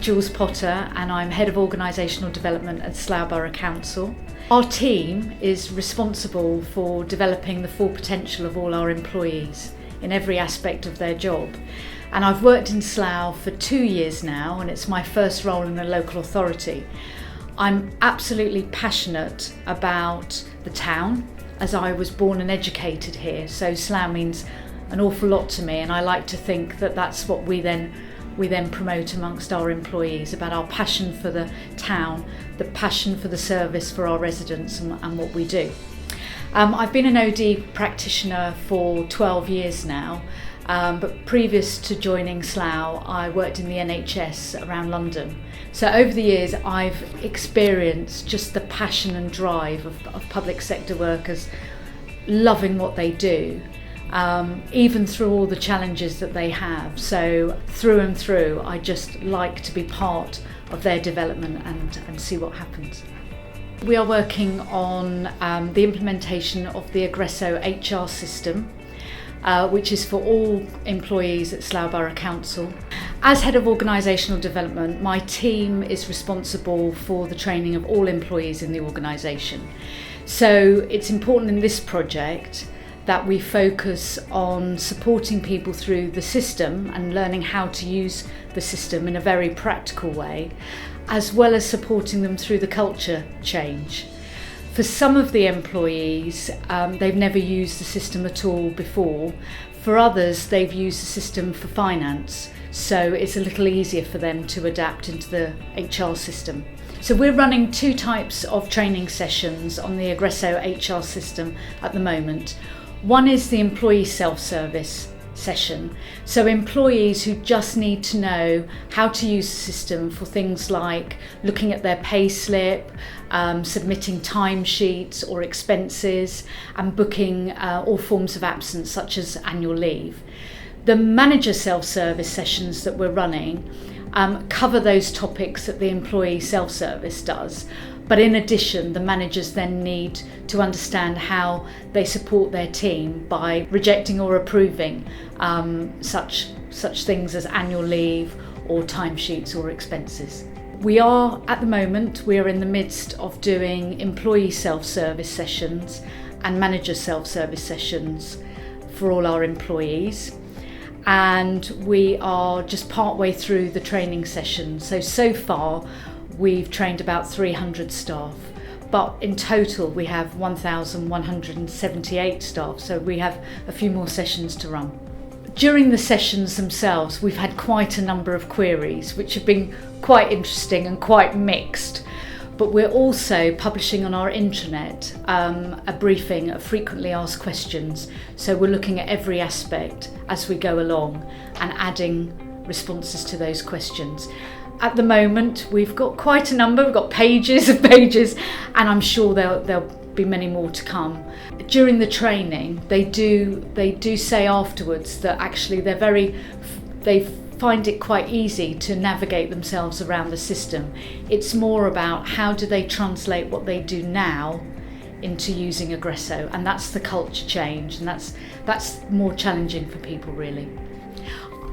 Jules Potter and I'm Head of Organisational Development at Slough Borough Council. Our team is responsible for developing the full potential of all our employees in every aspect of their job. And I've worked in Slough for 2 years now, and it's my first role in a local authority. I'm absolutely passionate about the town, as I was born and educated here, so Slough means an awful lot to me, and I like to think that that's what we then promote amongst our employees, about our passion for the town, the passion for the service for our residents and what we do. I've been an OD practitioner for 12 years now, but previous to joining Slough, I worked in the NHS around London. So over the years, I've experienced just the passion and drive of public sector workers, loving what they do, even through all the challenges that they have. So through and through, I just like to be part of their development and see what happens. We are working on the implementation of the Agresso HR system, which is for all employees at Slough Borough Council. As Head of Organisational Development, my team is responsible for the training of all employees in the organisation. So it's important in this project that we focus on supporting people through the system and learning how to use the system in a very practical way, as well as supporting them through the culture change. For some of the employees, they've never used the system at all before. For others, they've used the system for finance, so it's a little easier for them to adapt into the HR system. So we're running 2 types of training sessions on the Agresso HR system at the moment. One is the employee self-service session. So employees who just need to know how to use the system for things like looking at their pay slip, submitting timesheets or expenses, and booking all forms of absence such as annual leave. The manager self-service sessions that we're running cover those topics that the employee self-service does. But in addition, the managers then need to understand how they support their team by rejecting or approving such things as annual leave or timesheets or expenses. We are in the midst of doing employee self-service sessions and manager self-service sessions for all our employees. And we are just partway through the training session. So far, we've trained about 300 staff, but in total we have 1,178 staff, so we have a few more sessions to run. During the sessions themselves, we've had quite a number of queries, which have been quite interesting and quite mixed. But we're also publishing on our intranet a briefing of frequently asked questions. So we're looking at every aspect as we go along and adding responses to those questions. At the moment, we've got quite a number. We've got pages of pages, and I'm sure there'll be many more to come. During the training, they do say afterwards that actually they find it quite easy to navigate themselves around the system. It's more about how do they translate what they do now into using Agresso, and that's the culture change, and that's more challenging for people really.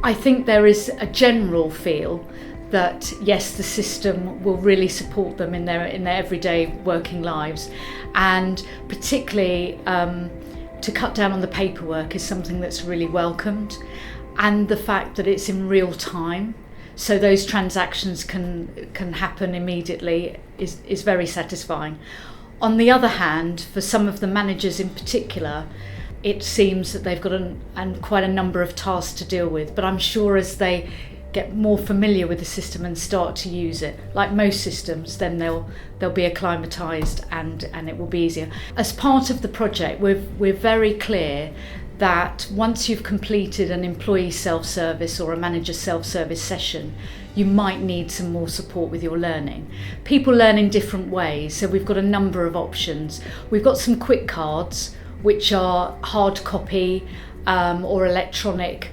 I think there is a general feel that yes, the system will really support them in their everyday working lives, and particularly to cut down on the paperwork is something that's really welcomed, and the fact that it's in real time, so those transactions can happen immediately is very satisfying. On the other hand, for some of the managers in particular, it seems that they've got quite a number of tasks to deal with, but I'm sure as they get more familiar with the system and start to use it, like most systems, then they'll be acclimatised and it will be easier. As part of the project, we're very clear that once you've completed an employee self-service or a manager self-service session, you might need some more support with your learning. People learn in different ways, so we've got a number of options. We've got some quick cards, which are hard copy or electronic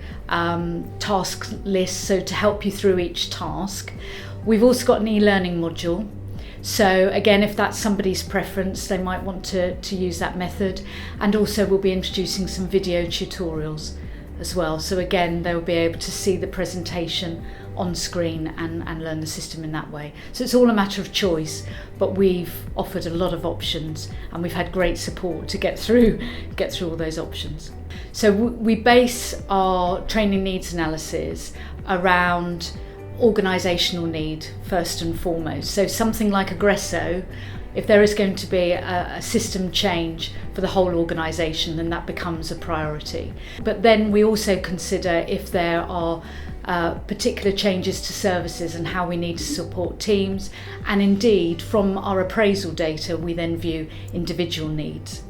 task lists, so to help you through each task. We've also got an e-learning module, so again, if that's somebody's preference, they might want to use that method. And also we'll be introducing some video tutorials as well, so again they'll be able to see the presentation on screen and learn the system in that way. So it's all a matter of choice, but we've offered a lot of options and we've had great support to get through all those options. So we base our training needs analysis around organisational need first and foremost. So something like Agresso, if there is going to be a system change for the whole organisation, then that becomes a priority. But then we also consider if there are particular changes to services and how we need to support teams. And indeed, from our appraisal data, we then view individual needs.